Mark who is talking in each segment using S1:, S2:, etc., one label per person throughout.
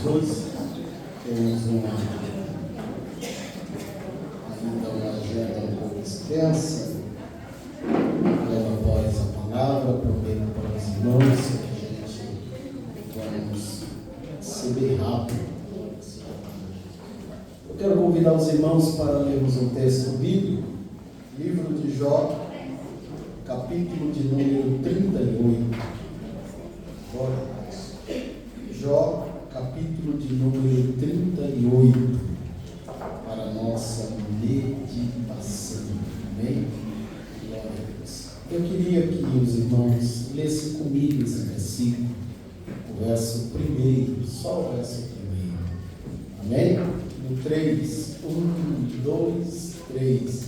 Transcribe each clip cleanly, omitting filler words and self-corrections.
S1: Jesus. Temos ainda uma agenda um pouco extensa. Logo após a palavra, prometo para os irmãos que a gente vamos ser bem rápido. Eu quero convidar os irmãos para lermos um texto bíblico, livro de Jó, capítulo de número 38. Jó, capítulo de número 38, para a nossa meditação. Amém? Glória a Deus. Eu queria que os irmãos lessem comigo esse versículo, o verso primeiro, só o verso primeiro. Amém? No 3, 1, 2, 3.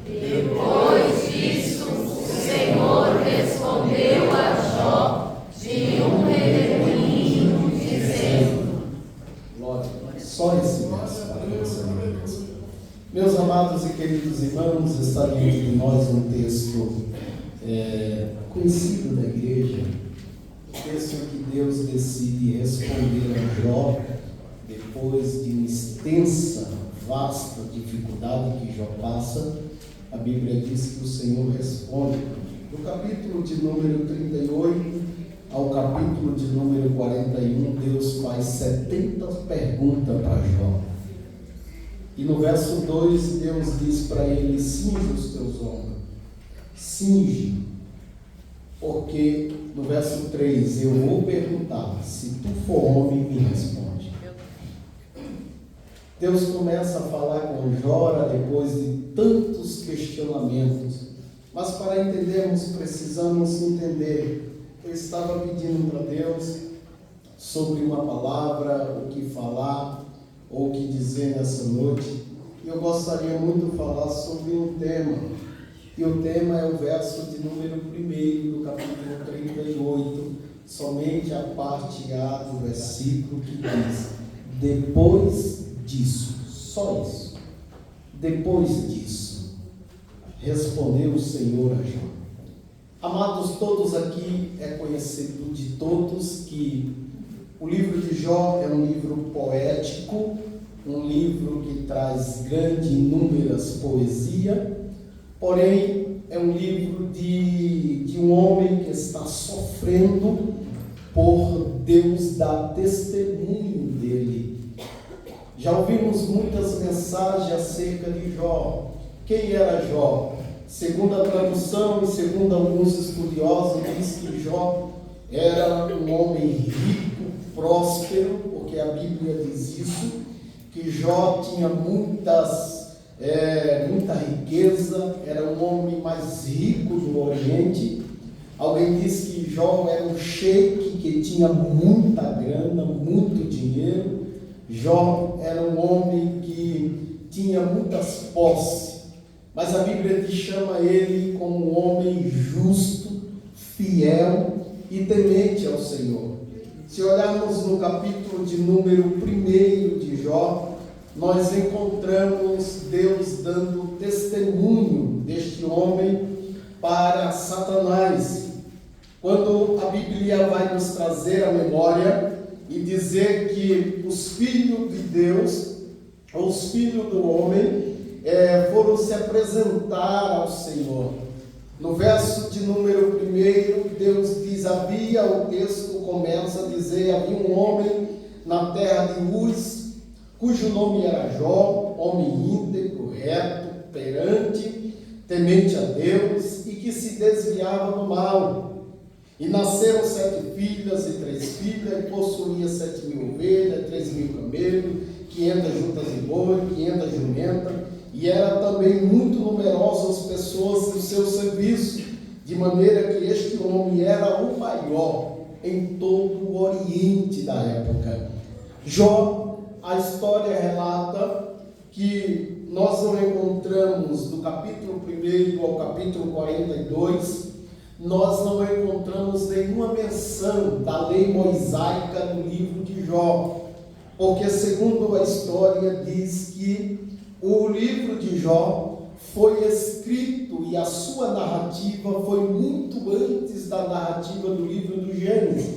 S2: Depois disso, o Senhor respondeu a Jó de um redemoinho, dizendo:
S1: Glória, só esse verso para a nossa meditação. Meus amados e queridos irmãos, está diante de nós um texto conhecido da igreja, o texto em que Deus decide responder a Jó depois de uma extensa, vasta dificuldade que Jó passa. A Bíblia diz que o Senhor responde. Do capítulo de número 38 ao capítulo de número 41, Deus faz 70 perguntas para Jó. E no verso 2, Deus diz para ele: cinge os teus ombros, cinge, porque no verso 3, eu vou perguntar, se tu for homem, me responde. Deus começa a falar com Jó depois de tantos questionamentos, mas para entendermos, precisamos entender. Eu estava pedindo para Deus sobre uma palavra, o que falar, ou o que dizer nessa noite, e eu gostaria muito de falar sobre um tema, e o tema é o verso de número 1 do capítulo 38, somente a parte A do versículo que diz: depois disso, só isso, depois disso, respondeu o Senhor a Jó. Amados, todos aqui é conhecido de todos que o livro de Jó é um livro poético, um livro que traz grande e inúmeras poesias, porém é um livro de um homem que está sofrendo por Deus dar testemunho dele. Já ouvimos muitas mensagens acerca de Jó. Quem era Jó? Segundo a tradução e segundo alguns estudiosos, diz que Jó era um homem rico, próspero, porque a Bíblia diz isso, que Jó tinha muita riqueza, era um homem mais rico do Oriente. Alguém diz que Jó era um sheik que tinha muita grana, muito dinheiro. Jó era um homem que tinha muitas posses, mas a Bíblia chama ele como um homem justo, fiel e temente ao Senhor. Se olharmos no capítulo de número 1 de Jó, nós encontramos Deus dando testemunho deste homem para Satanás. Quando a Bíblia vai nos trazer a memória e dizer que os filhos de Deus, ou os filhos do homem, foram se apresentar ao Senhor. No verso de número 1, Deus diz: o texto começa a dizer: havia um homem na terra de Uz, cujo nome era Jó, homem íntegro, reto, perante, temente a Deus, e que se desviava do mal. E nasceram 7 filhas e 3 filhas, e possuía 7.000 ovelhas, 3.000 camelos, 500 juntas de boi, 500 jumentas, e era também muito numerosas as pessoas do seu serviço, de maneira que este homem era o maior em todo o Oriente da época. Jó, a história relata que nós não encontramos do capítulo 1 ao capítulo 42, nós não encontramos nenhuma menção da lei mosaica no livro de Jó, porque segundo a história diz que o livro de Jó foi escrito e a sua narrativa foi muito antes da narrativa do livro do Gênesis.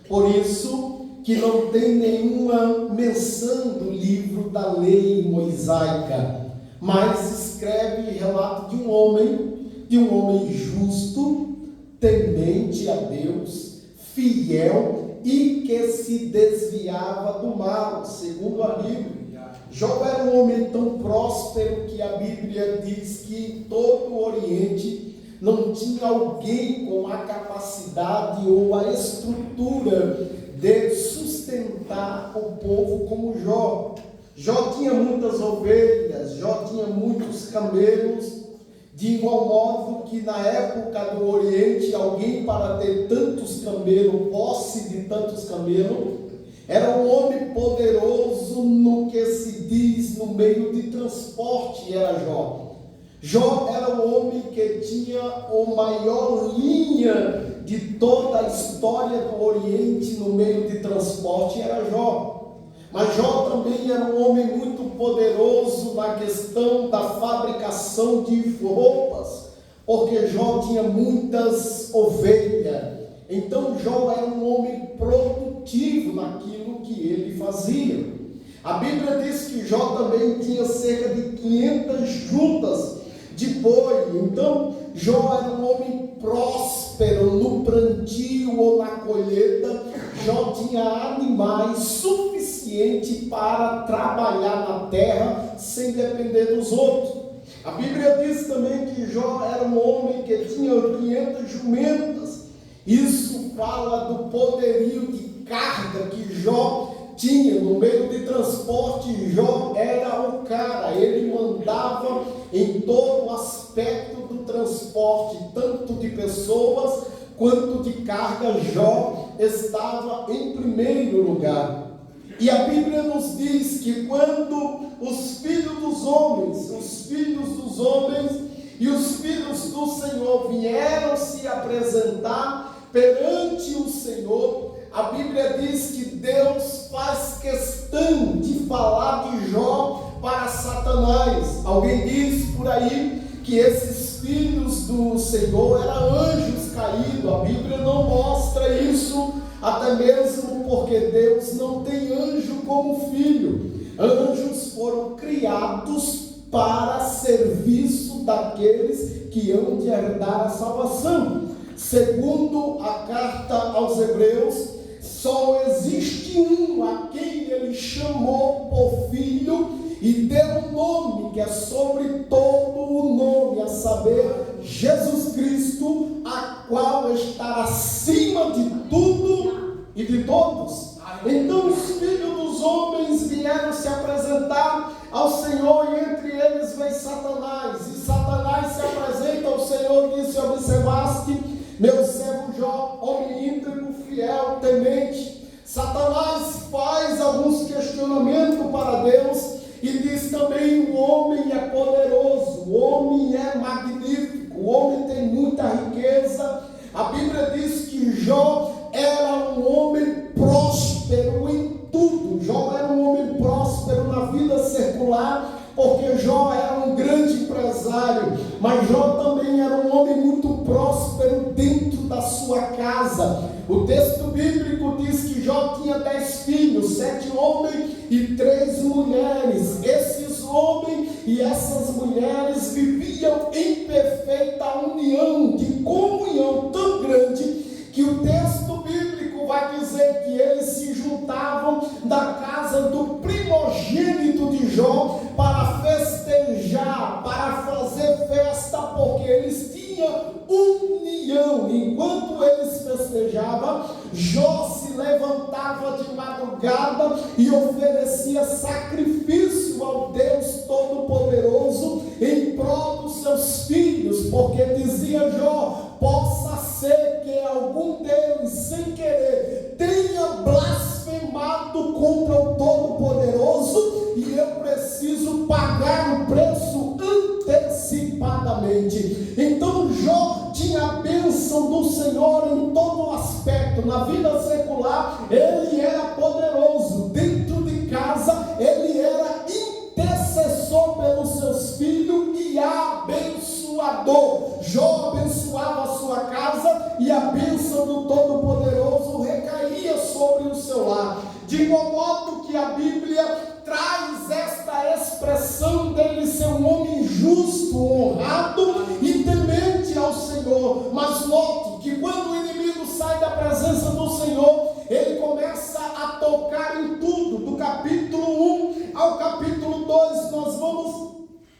S1: Por isso que não tem nenhuma menção do livro da lei mosaica, mas escreve relato de um homem justo, temente a Deus, fiel e que se desviava do mal, segundo a Bíblia. Jó era um homem tão próspero que a Bíblia diz que em todo o Oriente não tinha alguém com a capacidade ou a estrutura de sustentar o povo como Jó. Jó tinha muitas ovelhas, Jó tinha muitos camelos, de igual modo que na época do Oriente, alguém para ter tantos camelos, posse de tantos camelos, era um homem poderoso no que se diz no meio de transporte, era Jó. Jó era o homem que tinha a maior linha de toda a história do Oriente no meio de transporte, era Jó. Mas Jó também era um homem muito poderoso na questão da fabricação de roupas, porque Jó tinha muitas ovelhas. Então Jó era um homem produtivo naquilo que ele fazia. A Bíblia diz que Jó também tinha cerca de 500 juntas de boi. Então Jó era um homem próspero no plantio ou na colheita. Jó tinha animais suficientes para trabalhar na terra sem depender dos outros. A Bíblia diz também que Jó era um homem que tinha 500 jumentas. Isso fala do poderio de carga que Jó tinha no meio de transporte. Jó era o cara, ele mandava em todo o aspecto do transporte, tanto de pessoas quanto de carga. Jó estava em primeiro lugar. E a Bíblia nos diz que quando os filhos dos homens e os filhos do Senhor vieram se apresentar perante o Senhor, a Bíblia diz que Deus faz questão de falar de Jó para Satanás. Alguém diz por aí que esses filhos do Senhor eram anjos caídos. A Bíblia não mostra isso, até mesmo porque Deus não tem anjo como filho. Anjos foram criados para serviço daqueles que hão de herdar a salvação. Segundo a carta aos Hebreus, só existe um a quem ele chamou por filho e deu um nome que é sobre todo o nome, a saber, Jesus Cristo, a qual está acima de tudo e de todos. Então os filhos dos homens vieram se apresentar ao Senhor, e entre eles vem Satanás. E Satanás se apresenta ao Senhor e disse: observaste meu servo Jó, homem íntegro, fiel, temente. Satanás faz alguns questionamentos para Deus e diz também: o homem é poderoso, o homem é magnífico, o homem tem muita riqueza. A Bíblia diz que Jó era um homem próspero em tudo. Jó era um homem próspero na vida secular, porque Jó era um grande empresário, mas Jó também era um homem muito próspero dentro da sua casa. O texto bíblico diz que Jó tinha 10 filhos, 7 homens e 3 mulheres. Esses homens e essas mulheres viviam em perfeita união, de comunhão tão grande, que o texto bíblico vai dizer que eles se juntavam da casa do primogênito de Jó para festejar, para fazer festa, porque eles tinham união. Enquanto eles festejavam, Jó se levantava de madrugada e oferecia sacrifício ao Deus Todo-Poderoso em prol dos seus filhos, porque dizia Jó: possa ser que algum deles, sem querer, tenha blasfemado contra o Todo-Poderoso e eu preciso pagar o preço antecipadamente. Então Jó tinha a bênção do Senhor em todo aspecto. Na vida secular ele era poderoso, dentro de casa ele era intercessor pelos seus filhos e abençoador. Jó abençoava a sua casa e a bênção do Todo-Poderoso recaía sobre o seu lar. de igual modo que a Bíblia traz esta expressão dele ser um homem justo, honrado e temente ao Senhor. Mas note que quando o inimigo sai da presença do Senhor, ele começa a tocar em tudo. Do capítulo 1 ao capítulo 2, nós vamos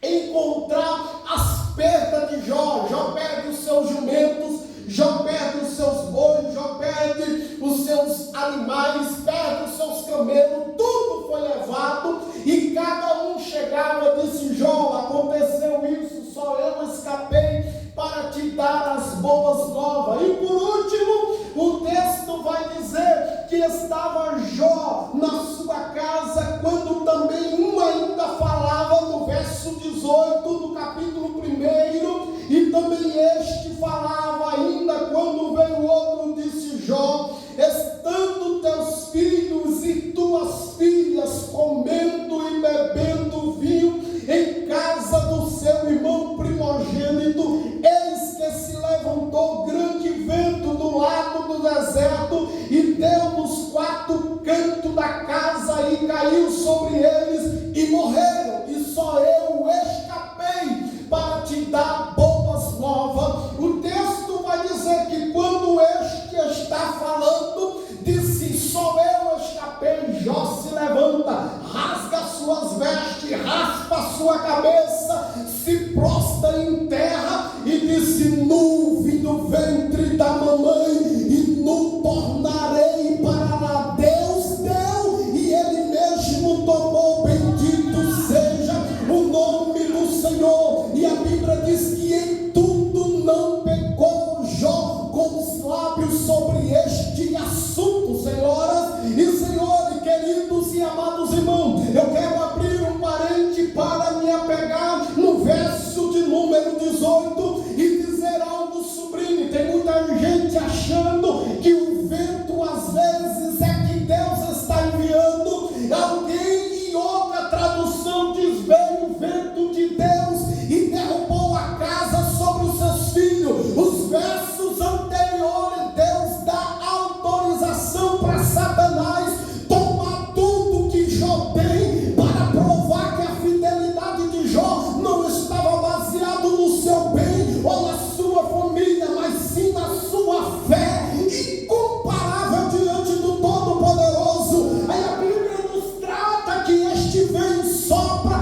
S1: encontrar as perdas de Jó. Jó perde os seus jumentos, Jó perde os seus bois, Jó perde os seus animais, perde os seus camelos, tudo foi levado, e cada um chegava e disse: Jó, aconteceu isso, só eu escapei para te dar as boas novas. E por último, o texto vai dizer que estava Jó na sua casa, quando também um ainda falava, no verso 18 do capítulo 1, e também este falava ainda, quando veio outro, disse Jó: estando teus filhos e tuas filhas comendo e bebendo vinho em casa do seu irmão primogênito, eis que se levantou grande vento do lado do deserto e deu nos quatro cantos da casa e caiu sobre eles e morreram, e só eu escapei para te dar boas novas. O texto vai dizer que quando este está falando, disse: só eu escapei. Jó se levanta, rasga suas vestes, raspa a sua cabeça, se prostra em terra e disse: nu vim do ventre da mamãe e nu tornarei para lá. Deus deu e ele mesmo tomou, bendito seja o nome do Senhor. E a Bíblia diz que em tudo não pecou Jó com os lábios sobre este assunto. Senhoras e senhores, queridos e amados irmãos, eu quero abrir um parente para me apegar no verso de número 18 e dizer algo sublime. Tem muita gente achando que o vento às vezes é que Deus está enviando alguém, e outra tradução diz: veio o vento de Deus e derrubou a casa sobre os seus filhos. Os versos anteriores, Deus dá autorização para Satanás tomar tudo que Jó tem, para provar que a fidelidade de Jó não estava baseada no seu bem ou na sua família, mas sim na sua fé incomparável diante do Todo-Poderoso. Aí a Bíblia nos trata que este vento sopra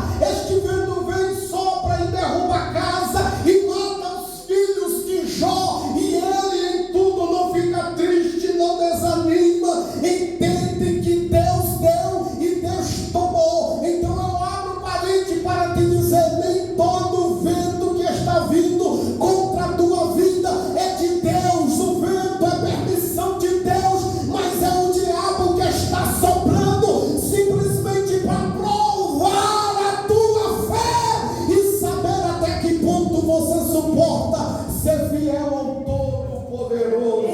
S1: e derruba a casa e mata os filhos de Jó, e ele em tudo não fica triste, não desanima, entende que Deus deu e Deus tomou. Então eu abro parede para te dizer: nem todo vento que está vindo contra a tua vida é de Deus. O vento é permissão de Deus, mas é o diabo que está soprando simplesmente para provar a tua fé e saber até que ponto você suporta ser fiel ao Todo-Poderoso.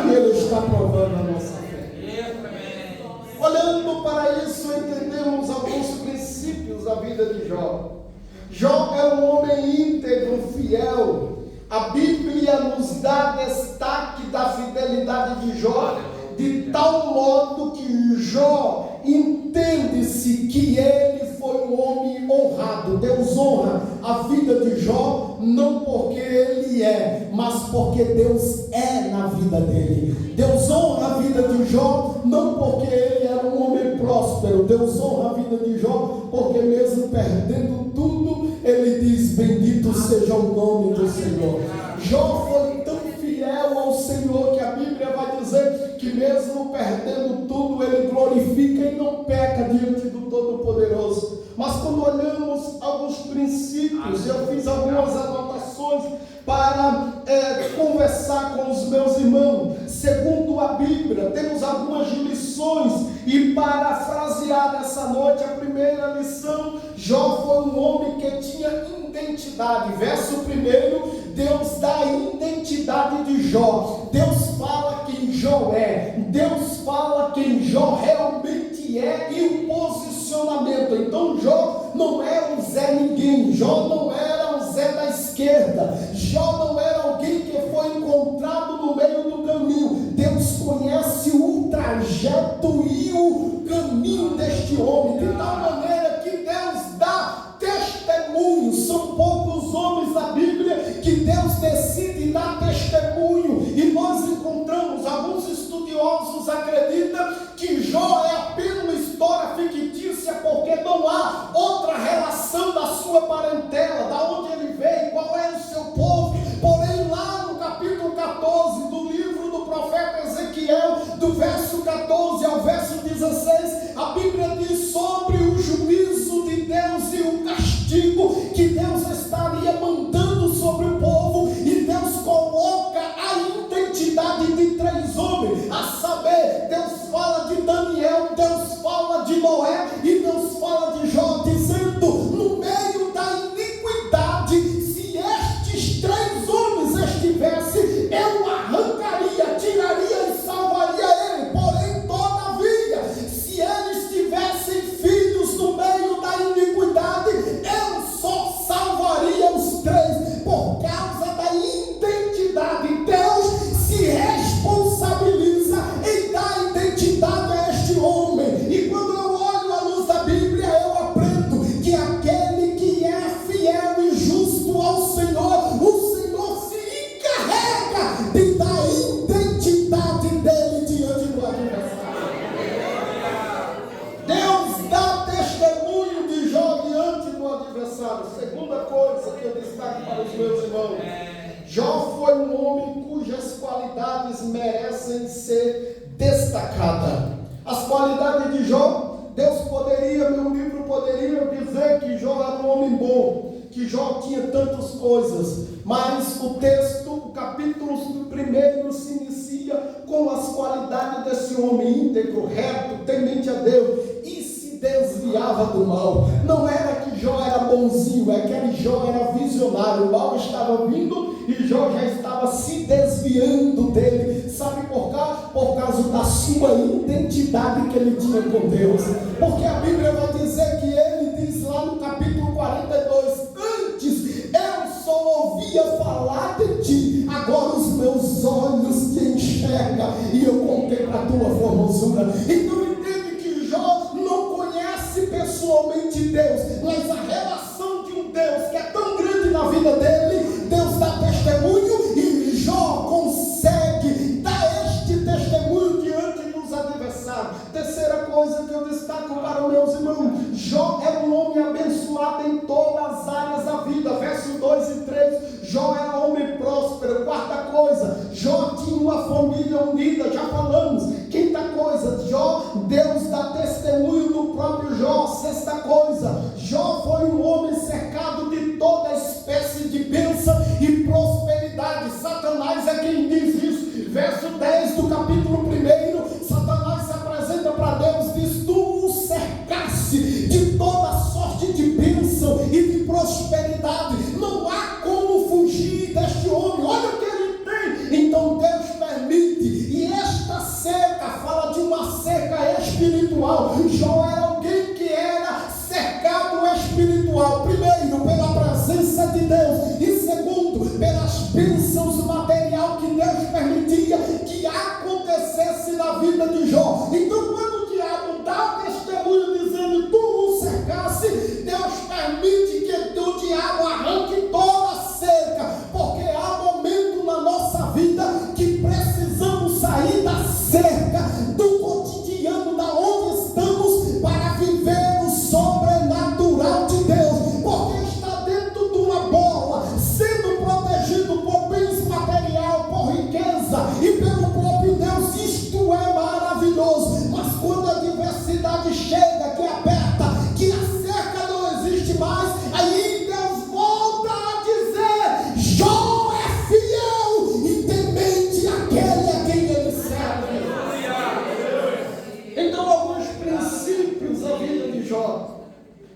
S1: E Ele está provando a nossa fé. Olhando para isso, entendemos alguns princípios da vida de Jó. Jó é um homem íntegro, fiel. A Bíblia nos dá destaque da fidelidade de Jó, de tal modo que Jó entende-se que ele foi um homem honrado. Deus honra a vida de Jó, não porque ele é, mas porque Deus é na vida dele. Deus honra a vida de Jó, não porque ele era um homem próspero. Deus honra a vida de Jó, porque mesmo perdendo tudo, ele diz: bendito seja o nome do Senhor. Jó foi tão fiel ao Senhor que a Bíblia vai dizer que mesmo perdendo tudo, ele glorifica e não peca diante do Todo-Poderoso. Mas quando olhamos alguns princípios, eu fiz algumas anotações para conversar com os meus irmãos. Segundo a Bíblia, temos algumas lições, e parafrasear essa noite, a primeira lição: Jó foi um homem que tinha identidade. Verso 1, Deus dá a identidade de Jó. Deus fala quem Jó é, Deus fala quem Jó realmente é e o posicionamento. Então Jó não era um Zé Ninguém, Jó não era um Zé da esquerda, Jó não era alguém que foi encontrado no meio do caminho. Deus conhece o trajeto trajeto e o caminho deste homem, de tal maneira que Deus dá testemunho. São poucos homens na Bíblia que Deus decide dar testemunho, e nós encontramos, alguns estudiosos acreditam que Jó é apenas uma história fictícia, porque não há outra relação da sua parentela, da onde ele veio, qual é o seu povo. Porém, lá no capítulo 14 do livro do profeta Ezequiel, do verso 14 ao verso 16, a Bíblia diz sobre o juízo de Deus e o castigo que Deus estaria mandando sobre o povo, e Deus coloca a identidade de 3 homens, a saber, Deus fala de Daniel, Deus fala de Noé e Deus fala de Jó, dizendo: no meio da iniquidade, se estes 3 homens estivessem, eu arrancaria, tiraria e salvaria ele. Porém, todavia, se eles tivessem filhos no meio da iniquidade, eu só salvaria os 3, por causa da identidade. Deus se responsabiliza em dar identidade a este homem. E quando eu olho à luz da Bíblia, eu aprendo que aquele que é fiel e justo ao Senhor, o Senhor se encarrega de dar a identidade dele diante do adversário. Deus dá testemunho de Jó diante do adversário. Segunda coisa que eu destaco para os meus irmãos: Jó foi um homem cujas qualidades merecem ser destacadas. As qualidades de Jó, Deus poderia, meu livro poderia dizer que Jó era um homem bom, que Jó tinha tantas coisas, mas o texto, o capítulo 1 se inicia com as qualidades desse homem íntegro, reto, temente a Deus, e se desviava do mal. Não era que Jó era bonzinho, é que Jó era visionário. O mal estava vindo e Jó já estava se desviando dele. Sabe por quê? Por causa da sua identidade que ele tinha com Deus. Porque a Bíblia vai dizer que ele diz lá no capítulo 42: antes eu só ouvia falar de ti, agora os meus olhos te enxergam e eu contemplo a tua formosura. Então entende que Jó não conhece pessoalmente Deus, mas a relação de um Deus que é tão grande na vida dele, Deus dá testemunho, e Jó consegue dar este testemunho diante dos adversários. Terceira coisa que eu destaco para os meus irmãos: Jó era um homem abençoado em todas as áreas da vida. Verso 2 e 3, Jó era homem próspero. Quarta coisa, Jó tinha uma família unida, já falamos. Quinta coisa, Jó, Deus dá testemunho do próprio Jó. Sexta coisa, Jó foi um homem cercado de toda espécie de bênção e prosperidade. Satanás é quem diz isso. Verso 10 do capítulo 1, Satanás se apresenta para Deus e diz: tu o cercasse de toda sorte de bênção e de prosperidade, não há como fugir deste homem. Olha o que ele tem. Então Deus permite, e esta cerca fala de uma cerca espiritual. Jó era alguém que era cercado espiritual, primeiro pela presença de Deus, e segundo pelas bênçãos material que Deus permitia que acontecesse na vida de Jó. Então quando o diabo dá testemunho dizendo: tu o cercasse, Deus permite que o diabo arranque toda a cerca, porque há momento na nossa vida que precisamos sair da cerca do cotidiano, da onde estamos, para viver o sobrenatural de Deus, porque está dentro de uma bola, sendo protegido por bens material, por riqueza e pelo próprio Deus. Isto é maravilhoso. Mas quando a adversidade chega, que aperta, que a cerca não existe mais, aí Deus volta a dizer: Jó é fiel e temente aquele a quem ele serve. Então, alguns princípios da vida de Jó.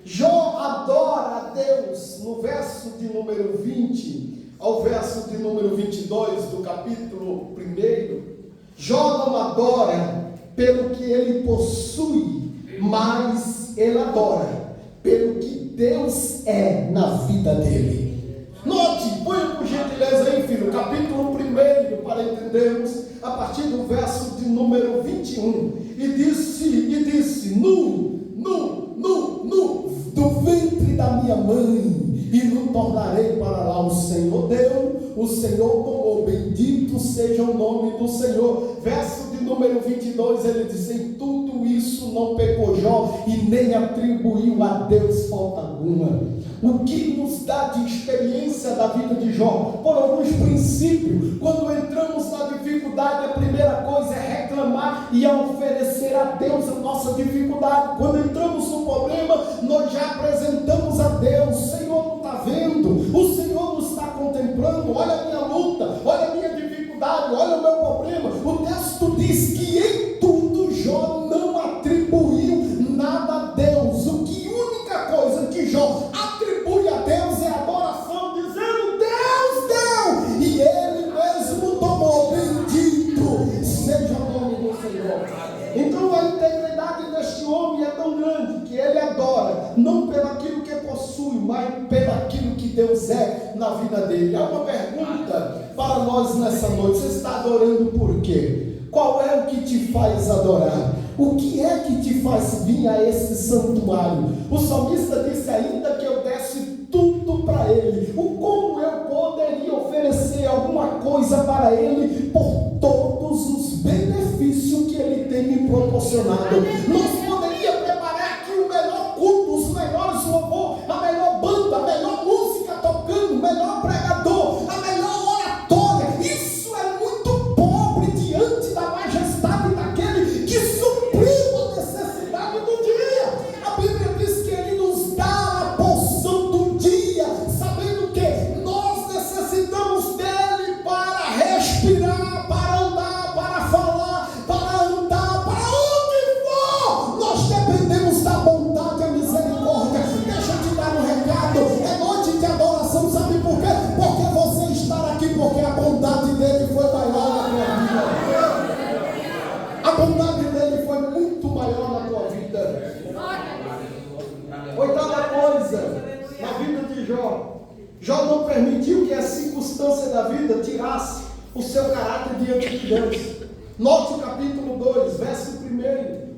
S1: Jó adora a Deus no verso de número 20 ao verso de número 22 do capítulo 1. Jó não adora pelo que ele possui, mas ele adora pelo que Deus é na vida dele. Note, põe por gentileza aí, filho, capítulo 1, para entendermos. a partir do verso de número 21, e disse, do ventre da minha mãe, e no tornarei para lá. O Senhor deu, o Senhor tomou, bendito seja o nome do Senhor. Verso de número 22, ele diz: em tudo isso não pecou Jó, e nem atribuiu a Deus falta alguma. O que nos dá de experiência da vida de Jó? Por alguns princípios. Quando entramos na dificuldade, a primeira coisa é reclamar e oferecer a Deus a nossa dificuldade. Quando entramos no problema, nós já apresentamos a Deus. O Senhor não está vendo, o Senhor não está contemplando. Olha a minha luta, olha a minha dificuldade, olha o meu problema. O texto diz que em tudo Jó não atribuiu nada a Deus. Única coisa que Jó atribui a Deus é a adoração, dizendo: Deus deu e Ele mesmo tomou. Bendito seja o nome do Senhor. Então a integridade deste homem é tão grande que ele adora, não pelaquilo que possui, mas pelaquilo que Deus é na vida dele. Há uma pergunta para nós nessa noite: você está adorando por quê? Qual é o que te faz adorar? O que é que te faz vir a esse santuário? O salmista disse: ainda que eu desse tudo para Ele, como eu poderia oferecer alguma coisa para Ele por todos os benefícios que Ele tem me proporcionado? Nós poderíamos preparar aqui o melhor culto, os melhores louvor, a melhor banda, a melhor música tocando, o melhor pregador, a melhor oratória. Isso é muito pobre diante da majestade daquele que supriu a necessidade do dia. A Bíblia diz que Ele nos dá a porção do dia, sabendo que nós necessitamos dele para respirar, para andar, para falar, para andar, para onde for. Nós dependemos da bondade e a misericórdia. Deixa eu te dar um recado: é noite de adoração. Sabe por quê? Porque você está aqui, porque a bondade dele foi maior na tua vida. A bondade dele foi muito maior na tua vida. Oitava coisa na vida de Jó: Jó não permitiu que a circunstância da vida tirasse o seu caráter diante de Deus. Note o capítulo 2, verso 1.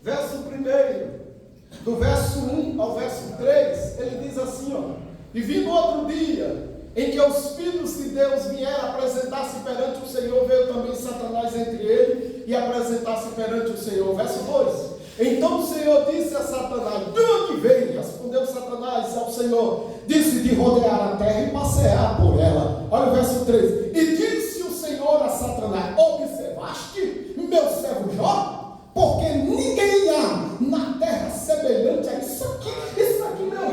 S1: Verso 1, do verso 1 ao verso 3, ele diz assim: e vindo outro dia, em que os filhos de Deus vieram apresentar-se perante o Senhor, veio também Satanás entre ele e apresentar-se perante o Senhor. Verso 2: então o Senhor disse a Satanás: de onde veio? Respondeu Satanás ao Senhor: disse de rodear a terra e passear por ela. Olha o verso 3: e disse o Senhor a Satanás: observaste meu servo Jó? Porque ninguém há na terra semelhante a isso aqui, meu irmão.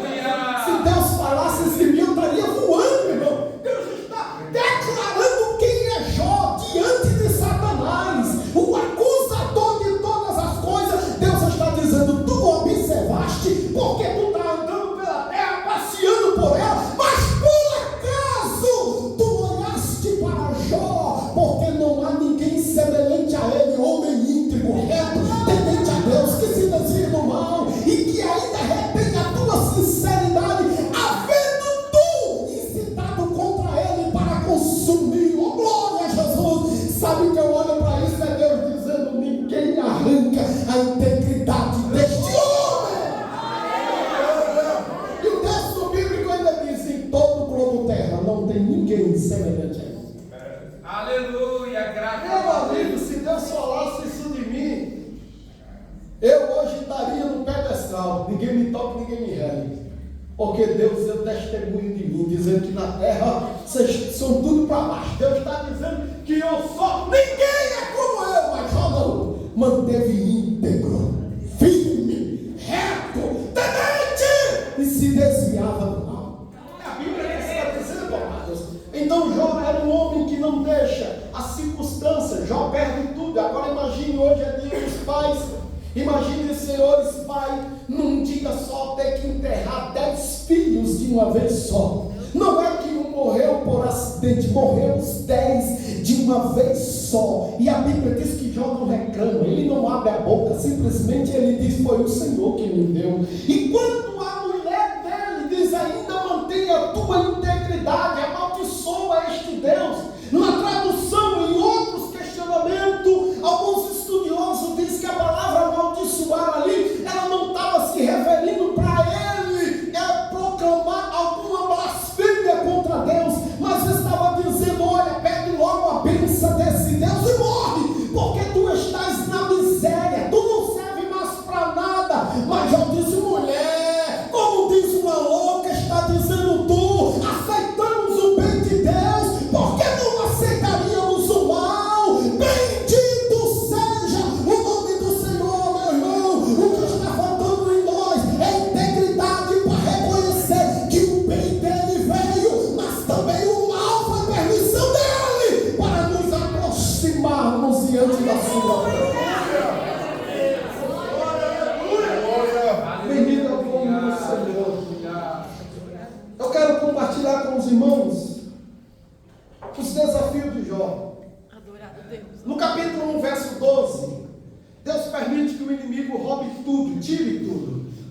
S1: Se Deus falasse de mim, eu estaria voando, meu irmão. Deus está declarando quem é Jó diante de Satanás, o acusador de todas as coisas. Deus está dizendo: tu observaste, porque tu está andando pela terra, passeando por ela, mas por acaso tu olhaste para Jó, porque não há ninguém semelhante a ele, homem íntegro, reto, temente a Deus, que se desvia do mal e que ainda retém a tua sinceridade, havendo tu incitado contra ele para consumir. Oh, glória a Jesus! Sabe que eu olho para isso? É Deus dizendo: ninguém arranca a integridade deste homem. E o texto bíblico ainda diz: em todo o globo terra não tem ninguém semelhante a ele.
S3: Aleluia, graças
S1: Meu
S3: a Deus.
S1: amigo, se Deus falasse isso de mim, eu hoje estaria no pedestal. Ninguém me toca, ninguém me rele. Porque Deus deu testemunho de mim, dizendo que na terra vocês são tudo para baixo. Deus está dizendo que eu sou. Ninguém é como eu, mas Jó não. Manteve íntegro, firme, reto, temente e se desviava do mal. A Bíblia está dizendo, amados. Então Jó era um homem que não deixa a circunstância. Jó perde tudo. Agora imagine, hoje é dia dos pais. Imagine, senhores, pai, num dia só ter que enterrar 10 filhos de uma vez só. Não é que um morreu por acidente, morreu os 10 de uma vez só. E a Bíblia diz que Jó não reclama, ele não abre a boca, simplesmente ele diz: foi o Senhor que me deu. E quando a mulher dele diz: ainda mantenha a tua integridade, amaldiçoa este Deus. Na tradução em outra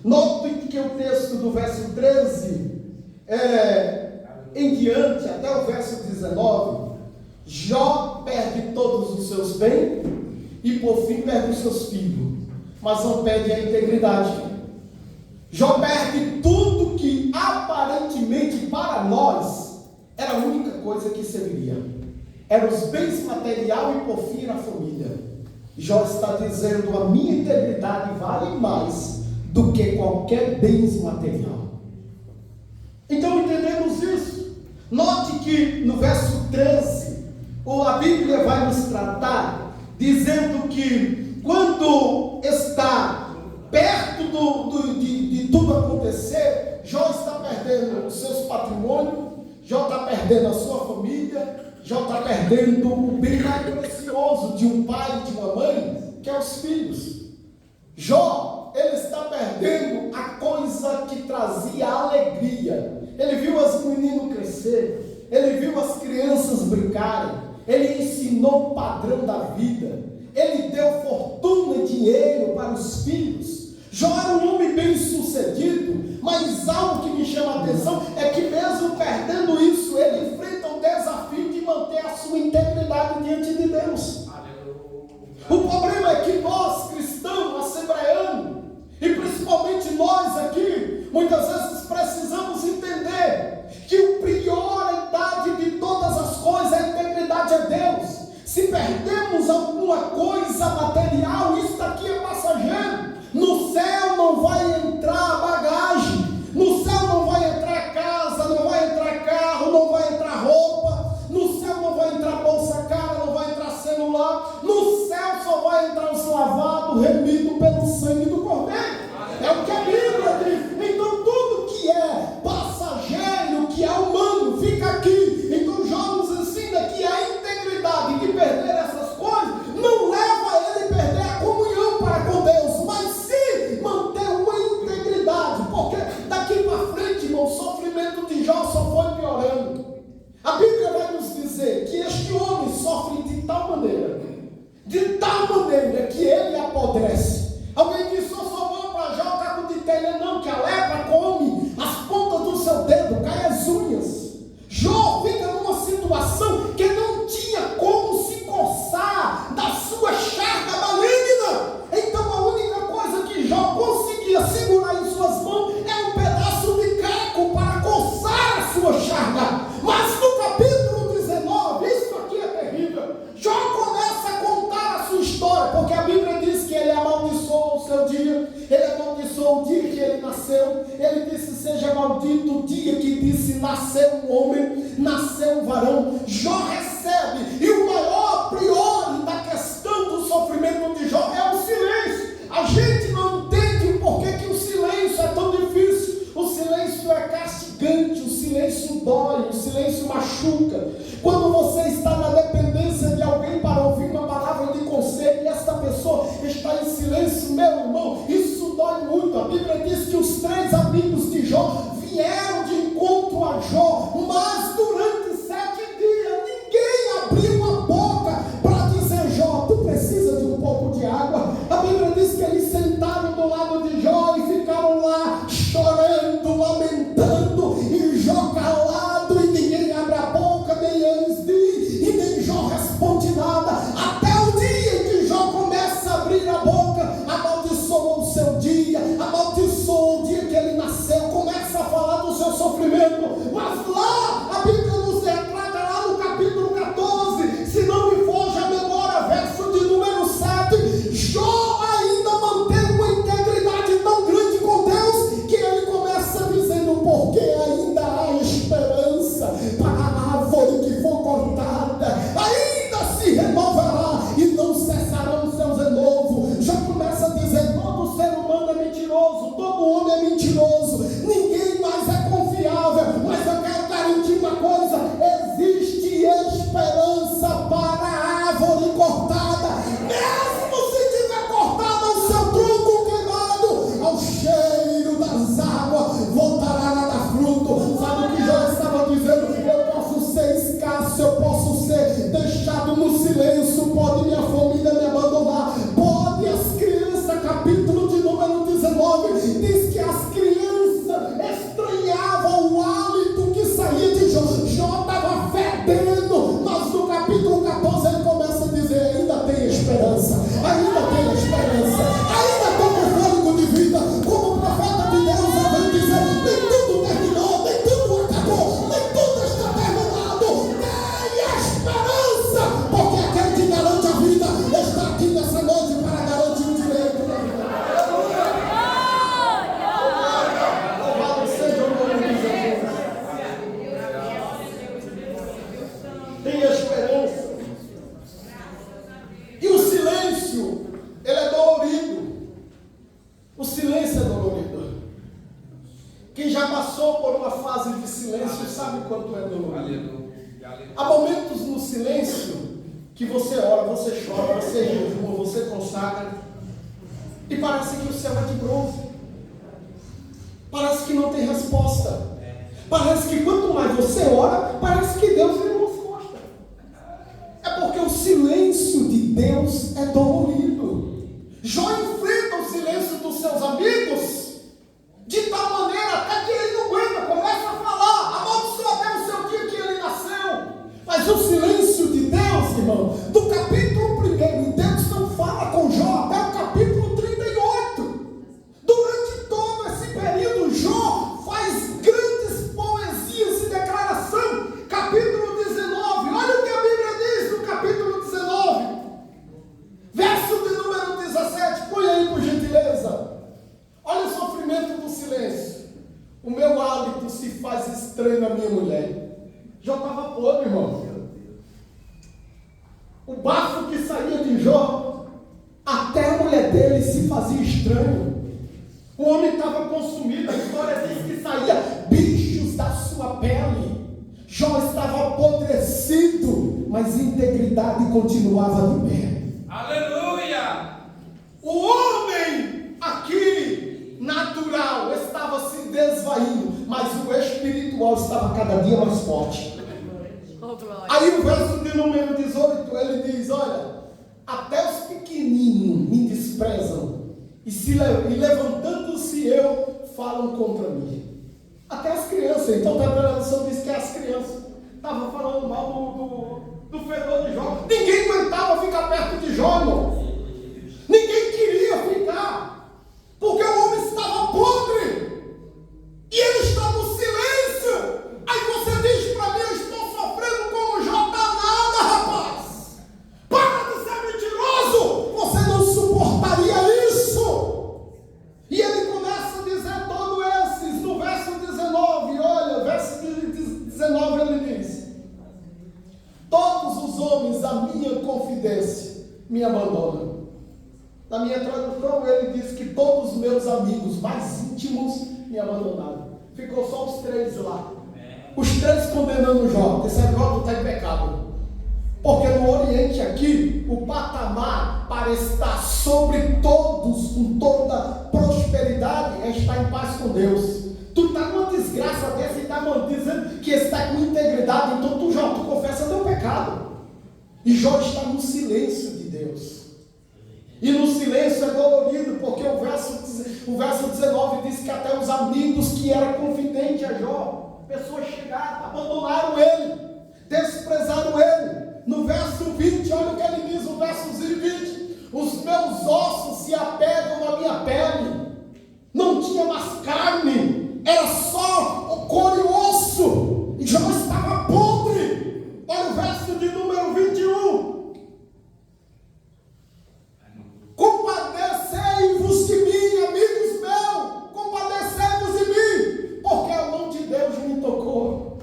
S1: Note que o texto do verso 13 em diante, até o verso 19, Jó perde todos os seus bens e por fim perde os seus filhos, mas não perde a integridade. Jó perde tudo que aparentemente para nós era a única coisa que serviria. Eram os bens material e por fim a família. Jó está dizendo: a minha integridade vale mais do que qualquer bens material. Então entendemos isso. Note que no verso 13, a Bíblia vai nos tratar dizendo que quando está perto de tudo acontecer, Jó está perdendo os seus patrimônios, Jó está perdendo a sua família, Jó está perdendo o bem mais precioso de um pai e de uma mãe, que é os filhos. Jó, ele está perdendo a coisa que trazia alegria. Ele viu as meninas crescer, ele viu as crianças brincarem, ele ensinou o padrão da vida, ele deu fortuna e dinheiro para os filhos. Jó era um homem bem sucedido, mas algo que me chama a atenção é que mesmo perdendo isso, ele enfrenta o desafio de manter a sua integridade diante de Deus. O problema é que nós, cristãos, assembleanos, e principalmente nós aqui, muitas vezes precisamos entender que a prioridade de todas as coisas é a integridade a Deus. Se perdemos alguma coisa material, isso daqui é passageiro. No céu não vai entrar bagagem, no céu não vai entrar casa, não vai entrar carro, não vai entrar roupa, no céu não vai entrar bolsa cara, não vai entrar celular, no céu só vai entrar os lavados, remidos pelo sangue do Cordeiro. É o que a Bíblia diz. Então tudo que é passageiro, que é humano, fica aqui. Então Jó nos ensina que a integridade de perder essas coisas não leva ele a perder a comunhão para com Deus, mas sim manter uma integridade, porque daqui para frente, irmão, o sofrimento de Jó só foi piorando. A Bíblia vai nos dizer que este homem sofre de tal maneira que ele apodrece. Alguém disse: só sobrou para Jó o caco de telha. Não, que a lepra come as pontas do seu dedo, cai as unhas. Jó fica numa situação que não tinha como se coçar da sua charga maligna. Então a única coisa que Jó conseguia segurar em suas mãos é um pedaço de caco para coçar a sua charga. Mas no capítulo 19, isso aqui é terrível. Jó começa a contar a sua história, porque a Bíblia diz que ele amaldiçoou o seu dia, ele amaldiçoou o dia que ele nasceu. Ele disse: seja maldito o dia que disse nasceu um homem, nasceu um varão. Jó recebe, e o maior priori da questão do sofrimento de Jó é o silêncio. A gente não entende o porquê que o silêncio é tão difícil. O silêncio é castigante, o silêncio dói, o silêncio machuca. Quando você está na dependência de alguém para ouvir uma palavra de conselho e esta pessoa está em silêncio, meu irmão, isso dói muito. A Bíblia diz que os 3 amigos de Jó vieram de encontro a Jó, mas durante 7 dias ninguém abriu a boca para dizer: Jó, tu precisa de um pouco de água. A Bíblia diz que eles sentaram do lado de Jó e ficaram lá chorando, lamentando, e Jó calado, e ninguém abre a boca, nem eles dizem, e nem Jó responde nada, até o dia em que Jó começa a abrir a boca, amaldiçoa o seu dia, amaldiçoa o dia que ele nasceu, começa a falar do seu sofrimento. Mas lá a Bíblia nos retrata, lá no capítulo 14, se não me foge a memória, verso de número 7, Jó ainda mantém uma integridade tão grande com Deus, que ele começa dizendo: porque ainda há esperança para a árvore que for cortada, ainda se renovará e não cessarão seus renovos. Já começa a dizer: todo ser humano é mentiroso, todo homem é mentiroso, ninguém mais é confiável, mas eu quero garantir uma silêncio sabe quanto é dolorido.
S3: Aleluia.
S1: Há momentos no silêncio que você ora, você chora, você jejua, você consagra e parece que o céu é de bronze. Parece que não tem resposta. Parece que quanto mais você ora, parece que Deus virou as costas. É porque o silêncio de Deus é dolorido. Jó enfrenta o silêncio dos seus amigos de tal maneira até que ele não aguenta, começa a falar, amaldiçoa até o seu dia que ele nasceu. Mas o silêncio de Deus, irmão, do capítulo 1, Deus não fala com Jó até o capítulo 38. Durante todo esse período, Jó faz grandes poesias e declaração. Capítulo 19, olha o que a Bíblia diz no capítulo 19, verso de número 17, põe aí por gentileza. Olha o sofrimento do silêncio. O meu hálito se faz estranho à minha mulher. Jó estava podre, irmão. O bafo que saía de Jó, até a mulher dele se fazia estranho. O homem estava consumido, a história diz que saía bichos da sua pele. Jó estava apodrecido, mas integridade continuava de pé.
S3: Aleluia!
S1: O homem aqui, natural, estava se desvaindo, mas o espiritual estava cada dia mais forte. Aí o verso de número 18, ele diz, olha, até os pequeninos me desprezam, e levantando-se eu, falam contra mim. Até as crianças, então a tradução diz que as crianças estavam falando mal do fedor de Jó. Ninguém aguentava ficar perto de Jó, irmão. Ninguém queria ficar, porque o homem estava podre, e ele está no silêncio. Aí você diz para mim, eu estou sofrendo como Jó, tá nada, rapaz. Para de ser mentiroso, você não suportaria isso. E ele começa a dizer todos esses, no verso 19, olha, verso 19 ele diz, todos os homens a minha confidência me abandonam. Na minha tradução, ele diz que todos os meus amigos mais íntimos me abandonaram. Ficou só os 3 lá. Os 3 condenando Jó. Disseram, Jó não está em pecado. Porque no Oriente aqui, o patamar para estar sobre todos, com toda prosperidade, é estar em paz com Deus. Tu está numa desgraça dessa e está dizendo que está com integridade. Então tu, Jó, tu confessa teu pecado. E Jó está no silêncio de Deus. E no silêncio é dolorido, porque o verso 19 diz que até os amigos que eram confidentes a Jó, pessoas chegaram, abandonaram ele, desprezaram ele. No verso 20, olha o que ele diz, no verso 20, os meus ossos se apegam à minha pele, não tinha mais carne, era só couro e osso, e Jó estava podre. Olha o verso de número 21. Compadecei-vos de mim, amigos meus, compadecei-vos de mim, porque a mão de Deus me tocou.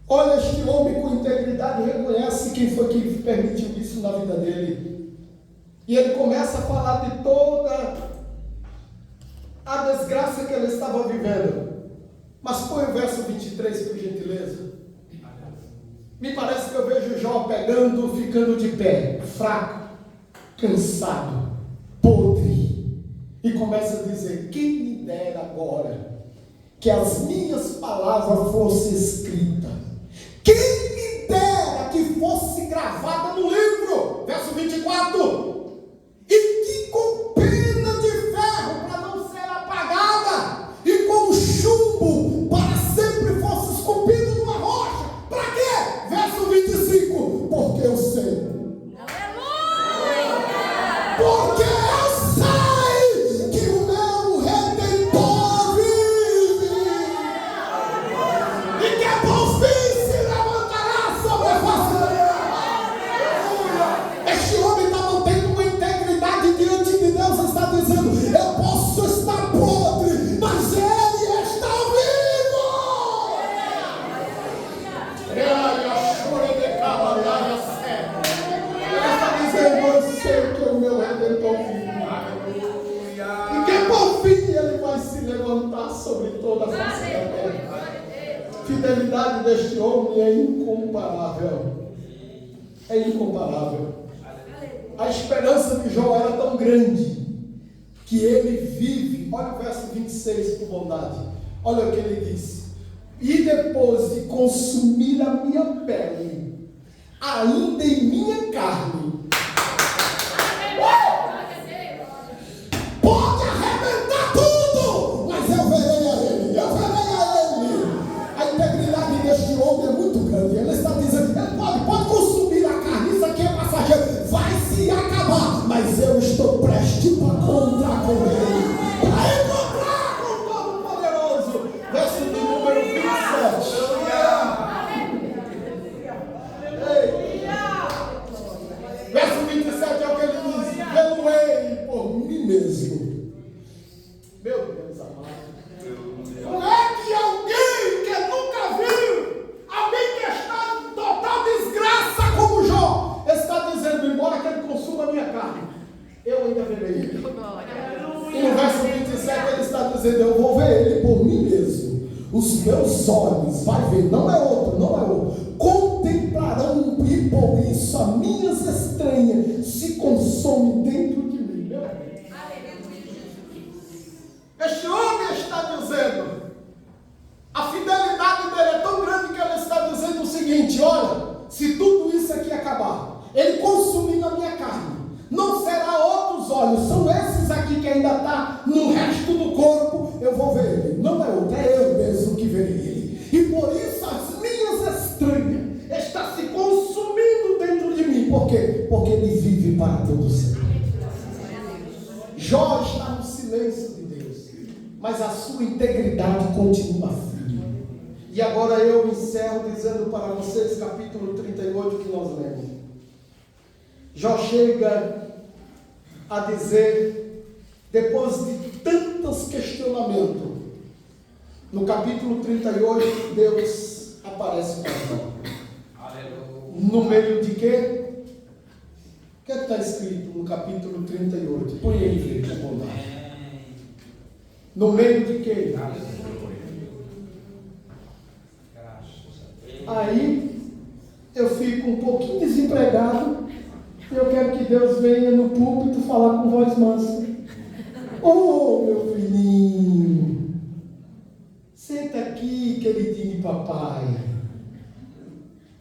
S1: Olha, este homem com integridade reconhece quem foi que permitiu isso na vida dele. E ele começa a falar de toda a desgraça que ele estava vivendo. Mas põe o verso 23, por gentileza. Me parece que eu vejo Jó pegando, ficando de pé, fraco, cansado, podre, e começa a dizer, quem me dera agora que as minhas palavras fossem escritas, quem me dera que fosse gravada no livro, verso 24, e que com pena de ferro para não ser apagada, e com chumbo para sempre fosse esculpido numa rocha. Para quê? Verso 25, porque eu sei. Porque eu sei que o meu Redentor vive, e que a por fim se levantará sobre a face da terra. Este homem está mantendo uma integridade diante de Deus, está dizendo, eu posso estar podre, mas ele está vivo. Ele está dizendo, eu sei que o meu Redentor vive. E que por fim ele vai se levantar sobre toda a face da terra. fidelidade deste homem é incomparável. É incomparável. A esperança de Jó era tão grande que ele vive. Olha o verso 26 por bondade. Olha o que ele diz. E depois de consumir a minha pele, ainda em minha carne, pode arrebentar tudo, mas eu verei a ele. Eu verei a ele. A integridade deste homem é muito grande. Ele está dizendo, ele pode consumir a carne, isso aqui é passageiro, vai se acabar, mas eu estou prestes para encontrar com ele, para encontrar com o Todo-Poderoso. Verso de número 27. Verso 27 é o que ele diz: vê-lo-ei por mim mesmo. Meu Deus amado. Como é que alguém que nunca viu, alguém que está em total desgraça como Jó, está dizendo, embora que ele consuma a minha carne, eu ainda verei ele. E no verso 27 ele está dizendo, eu vou ver ele por mim mesmo. Os meus olhos, vai ver, não é outro, contemplarão, e por isso as minhas estranhas se consomem dentro de mim. Meu Deus. Este homem está dizendo, a fidelidade dele é tão grande que ele está dizendo o seguinte: olha, se tudo isso aqui acabar, ele consumindo a minha carne, não será outros olhos, são esses aqui que ainda está no resto do corpo, eu vou ver ele, não é outro, é eu mesmo que verei ele. E por isso as minhas estranhas estão se consumindo dentro de mim. Por quê? Porque ele vive para todo sempre. Jó está no silêncio de Deus, mas a sua integridade continua firme. E agora eu encerro dizendo para vocês, capítulo 38 que nós lemos. Jó chega a dizer, depois de tantos questionamentos, no capítulo 38, Deus aparece para Jó. No meio de quê? O que está escrito no capítulo 38? Põe aí, filho, por bondade. No meio de quê? Aí eu fico um pouquinho desempregado. Eu quero que Deus venha no púlpito falar com voz mansa. Oh, meu filhinho, senta aqui, queridinho de papai.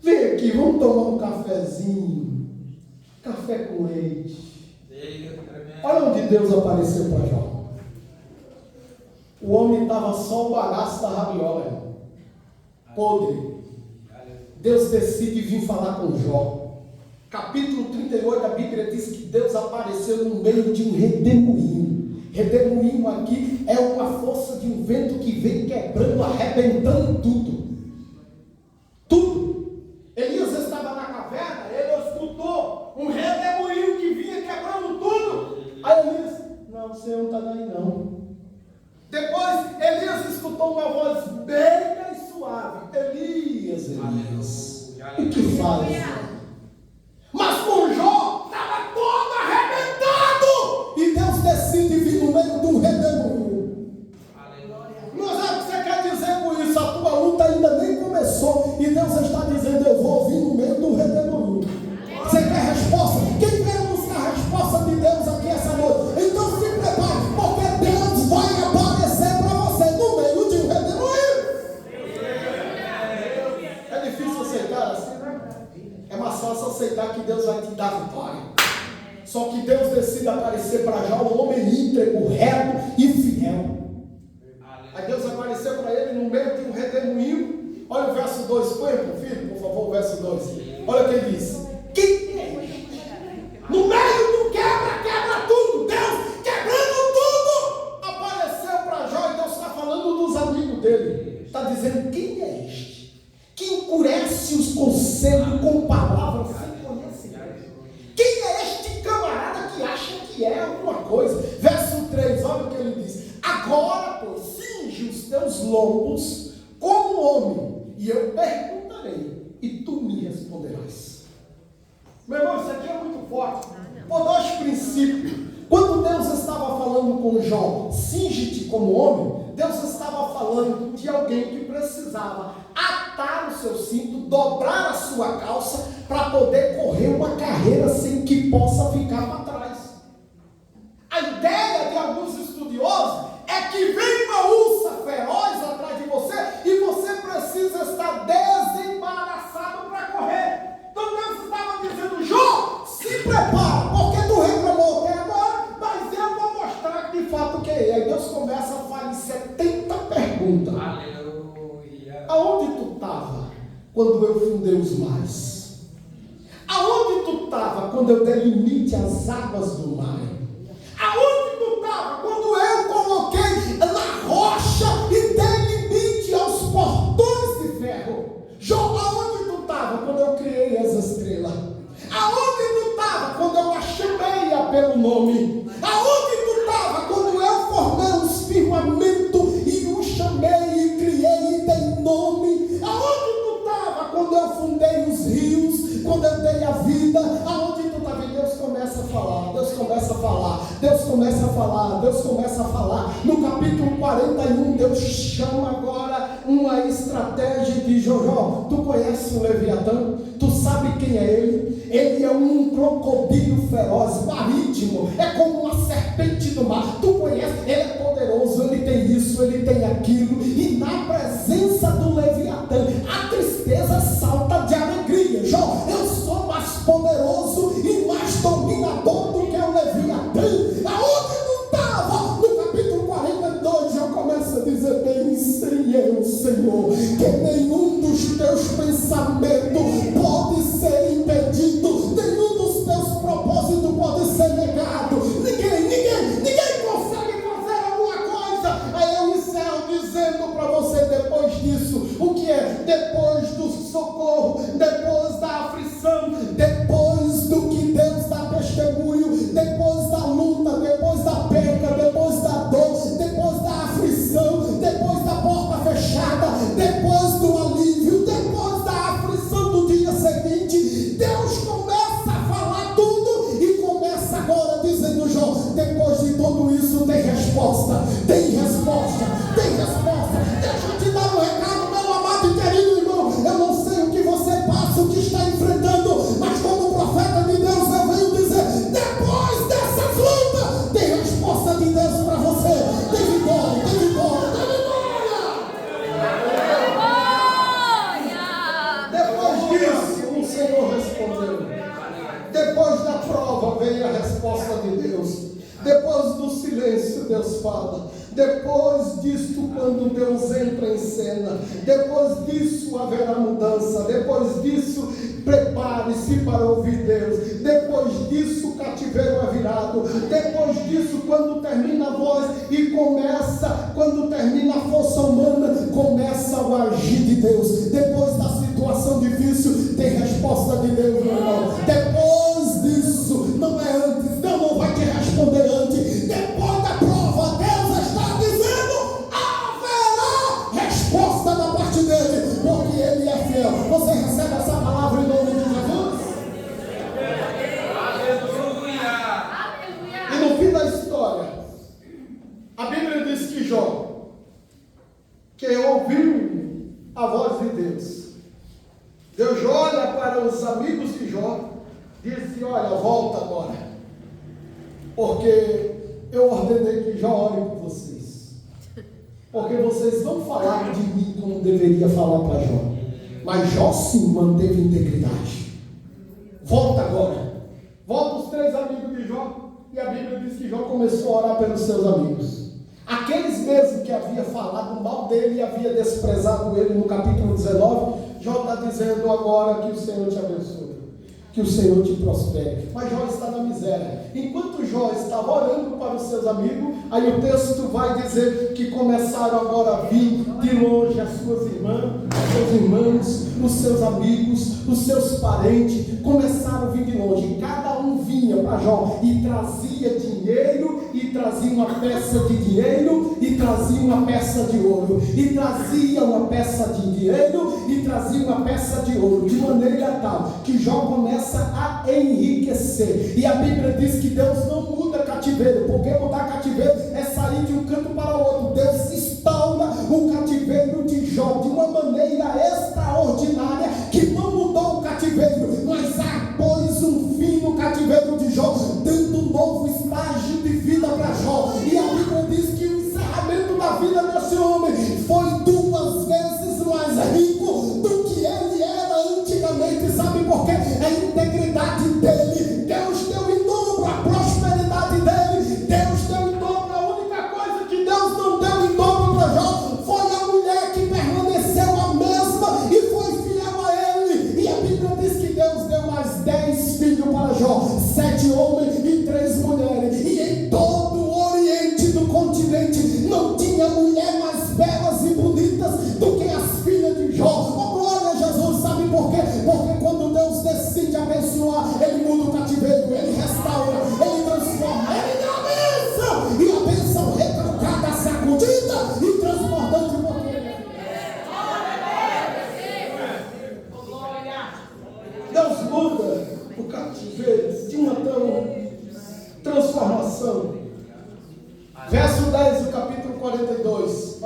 S1: Vem aqui, vamos tomar um cafezinho. Café com leite. Olha onde Deus apareceu para Jó. O homem estava só o bagaço da rabiola, podre. Deus decide vir falar com Jó. Capítulo 38, a Bíblia diz que Deus apareceu no meio de um redemoinho. Redemoinho aqui é uma força de um vento que vem quebrando, arrebentando tudo. Tudo. Elias estava na caverna, ele escutou um redemoinho que vinha quebrando tudo. Aí Elias, não, o Senhor não está daí não. Depois Elias escutou uma voz bem e suave. Elias, o que faz? Mas com Jó estava todo arrebentado. E Deus decide vir no meio de um redemoinho. Mas é o que você quer dizer com isso? A tua luta ainda nem começou. E Deus está dizendo, eu vou vir no meio de um redemoinho. Você quer resposta? Quem quer buscar a resposta de Deus aqui essa noite? Então se prepare, porque Deus vai aparecer para você no meio de um redemoinho. É difícil aceitar assim, né? É mais fácil aceitar que Deus vai te dar vitória. Só que Deus decide aparecer para Jó, um homem íntegro, reto e fiel. Aí Deus apareceu para ele no meio de um redemoinho. Olha o verso 2, põe para o filho, por favor, o verso 2. Olha o que ele diz. No meio do quebra tudo, Deus quebrando tudo, apareceu para Jó. E Deus está falando dos amigos dele. Está dizendo, quem é este? Que encurece os conselhos com palavras sem conhecimento. Quem é este camarada que acha que é alguma coisa? Verso 3, olha o que ele diz. Agora, pois, cinge os teus lombos como homem, e eu perguntarei, e tu me responderás. Meu irmão, isso aqui é muito forte. Por dois princípios. Quando Deus estava falando com Jó, cinge-te como homem, Deus estava falando de alguém que precisava atar o seu cinto, dobrar a sua calça, para poder correr uma carreira sem que possa ficar para trás. A ideia de alguns estudiosos é que vem uma ursa feroz atrás de você e você precisa estar desembaraçado para correr. Então Deus estava dizendo: Jó, se prepara, porque tu reclamou até agora, mas eu vou mostrar que de fato que é. Aí Deus começa a fazer 70 perguntas.
S3: Aleluia.
S1: Aonde tu estava quando eu fundei os mares? Aonde tu estava quando eu dei limite às águas do mar? Aonde tu estava quando eu coloquei na rocha e dei limite aos portões de ferro? Jó, aonde tu estava quando eu criei as estrelas? Aonde tu estava quando eu a chamei pelo nome? Aonde tu estava quando eu formei os firmamentos e o chamei e criei e dei nome? Aonde tu estava quando eu fundei os rios, quando eu dei a vida? Aonde tu estava? E Deus começa a falar, Deus começa a falar, Deus começa a falar, Deus começa a falar. No capítulo 41, Deus chama agora uma estratégia de Jó. Tu conhece o Leviatã? Tu sabe quem é ele? Ele é um crocodilo feroz, marítimo, é como uma serpente do mar. Tu conhece? Ele é poderoso, ele tem isso, ele tem aquilo. E na presença do Leviatã, a tristeza salta de alegria. Jó, eu sou mais poderoso e mais dominador do que o Leviatã. Aonde tu estava? No capítulo 42, Jó começa a dizer: bem sei eu, Senhor, que nenhum dos teus pensamentos pode ser impedido, nenhum dos teus propósitos pode ser negado. Ninguém consegue fazer alguma coisa. Aí eu encerro dizendo para você, depois disso, o que é? Depois do socorro, depois da aflição, depois do que Deus dá testemunho, depois da luta, depois da perda, depois da dor, depois da aflição, depois da porta fechada, depois do alívio, depois da aflição do dia seguinte, Deus começa a falar tudo e começa agora dizendo: Jó, depois de tudo isso tem resposta, tem resposta, tem resposta. Deixa eu te dar um recado, meu amado e querido irmão. Eu não sei o que você passa, o que está enfrentando, mas como profeta de Deus eu venho dizer: depois dessas lutas tem resposta de Deus para você. Tem vitória, tem vitória, tem vitória. Depois disso o Senhor respondeu. Depois da prova vem a resposta de Deus. Depois do silêncio, Deus fala. Depois disto, quando Deus entra em cena, depois disso haverá mudança. Depois disso, prepare-se para ouvir Deus. Depois disso, o cativeiro é virado. Depois disso, quando termina a voz e começa, quando termina a força humana, começa o agir de Deus. Depois da situação difícil, tem resposta de Deus, meu irmão. Depois disso, não é antes. Deus não vai te responder antes. Depois da prova, Deus está dizendo: haverá resposta da parte dele, porque ele é fiel. Você recebe essa palavra em nome de Jesus?
S3: Aleluia.
S1: E no fim da história, a Bíblia diz que Jó, que ouviu a voz de Deus, Deus olha para os amigos de Jó, diz: olha, volta agora, porque eu ordenei que Jó ore por vocês, porque vocês não falaram de mim como deveria falar para Jó, mas Jó sim manteve integridade. Volta agora. Volta os 3 amigos de Jó, e a Bíblia diz que Jó começou a orar pelos seus amigos, aqueles mesmos que havia falado mal dele e havia desprezado ele. No capítulo 19, Jó está dizendo agora: que o Senhor te abençoe, que o Senhor te prospere. Mas Jó está na miséria. Enquanto Jó estava orando para os seus amigos, aí o texto vai dizer que começaram agora a vir de longe as suas irmãs, os seus irmãos, os seus amigos, os seus parentes, começaram a vir de longe. Cada um vinha para Jó e trazia dinheiro, e trazia uma peça de dinheiro, e trazia uma peça de ouro, e trazia uma peça de dinheiro, e trazia uma peça de ouro, de maneira tal que Jó começa a enriquecer. E a Bíblia diz que Deus não muda cativeiro, porque mudar cativeiro é sair de um canto para o outro. Deus está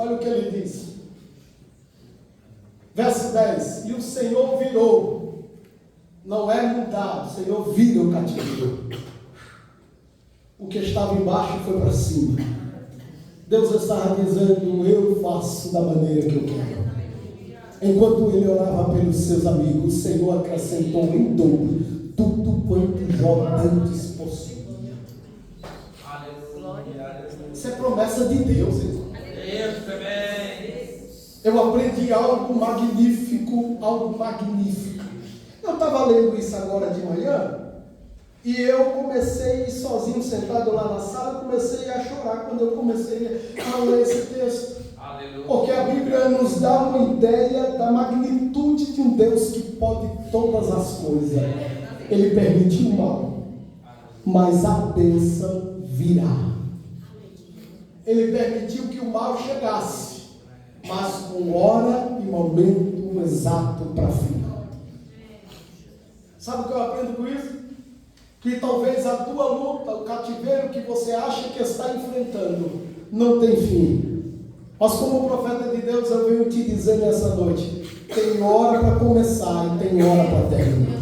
S1: Olha o que ele diz. Verso 10. E o Senhor virou. Não é mudado. O Senhor vira o cativeiro. O que estava embaixo foi para cima. Deus estava dizendo, eu faço da maneira que eu quero. Enquanto ele orava pelos seus amigos, o Senhor acrescentou em dobro tudo quanto Jó antes possuía. Isso é promessa de Deus, irmão. Eu aprendi algo magnífico, algo magnífico. Eu estava lendo isso agora de manhã e eu comecei sozinho, sentado lá na sala, comecei a chorar quando eu comecei a ler esse texto. Porque a Bíblia nos dá uma ideia da magnitude de um Deus que pode todas as coisas. Ele permitiu o mal, mas a bênção virá. Ele permitiu que o mal chegasse, mas com hora e momento exato para final. Sabe o que eu aprendo com isso? Que talvez a tua luta, o cativeiro que você acha que está enfrentando, não tem fim. Mas como profeta de Deus, eu venho te dizer nessa noite, tem hora para começar e tem hora para terminar.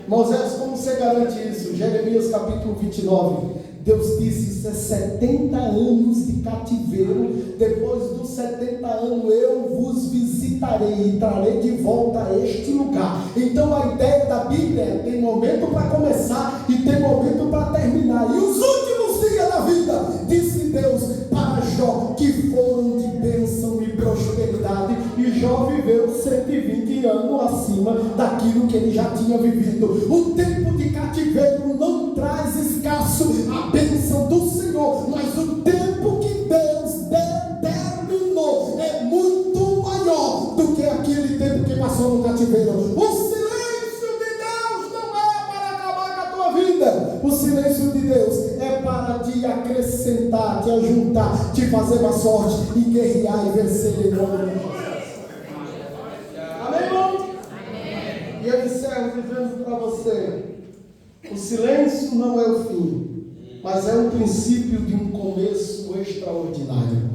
S1: Moisés, como você garante isso? Jeremias capítulo 29. Deus disse, isso é 70 anos de cativeiro. Depois dos 70 anos eu vos visitarei e trarei de volta a este lugar. Então a ideia da Bíblia é, tem momento para começar e tem momento para terminar. E os últimos dias da vida, disse Deus para Jó, que foram de bênção e prosperidade. E Jó viveu 120 anos acima daquilo que ele já tinha vivido. O tempo de cativeiro não traz escasso a bênção do Senhor, mas o tempo que Deus determinou é muito maior do que aquele tempo que passou no cativeiro. O silêncio de Deus não é para acabar com a tua vida. O silêncio de Deus é para te acrescentar, te ajuntar, te fazer mais forte e guerrear e vencer em nome de Jesus. Amém, irmão? Amém. E eu encerro dizendo para você, o silêncio não é o fim, mas é o princípio de um começo extraordinário.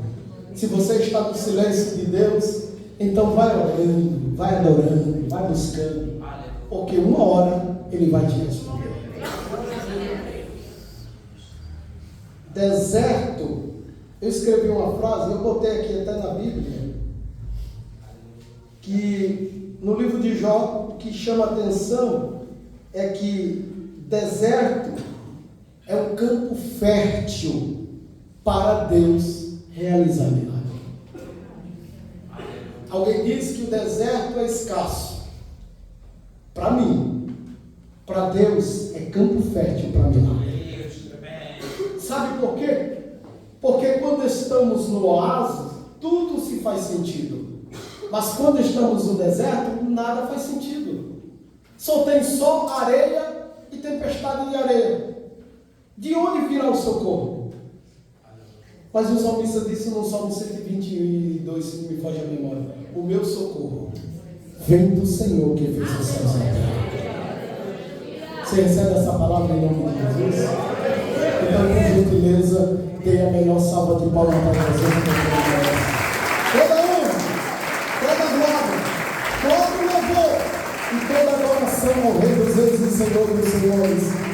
S1: Se você está no silêncio de Deus, então vai orando, vai adorando, vai buscando, porque uma hora Ele vai te responder. Deserto, eu escrevi uma frase, eu botei aqui até na Bíblia, que no livro de Jó, o que chama atenção é que deserto é um campo fértil para Deus realizar milagre. Alguém disse que o deserto é escasso. Para mim, para Deus é campo fértil para milagre. Sabe por quê? Porque quando estamos no oásis, tudo se faz sentido. Mas quando estamos no deserto, nada faz sentido. Só tem sol, areia e tempestade de areia. De onde virá o socorro? Mas o salmista disse no Salmo 122, se não me foge a memória, o meu socorro vem do Senhor que fez os céus e a terra. Você recebe essa palavra em nome de Jesus? Então, por gentileza, dê a melhor salva de palmas para Jesus. Toda honra, toda glória, todo louvor e toda adoração ao Rei dos Reis e Senhor dos Senhores.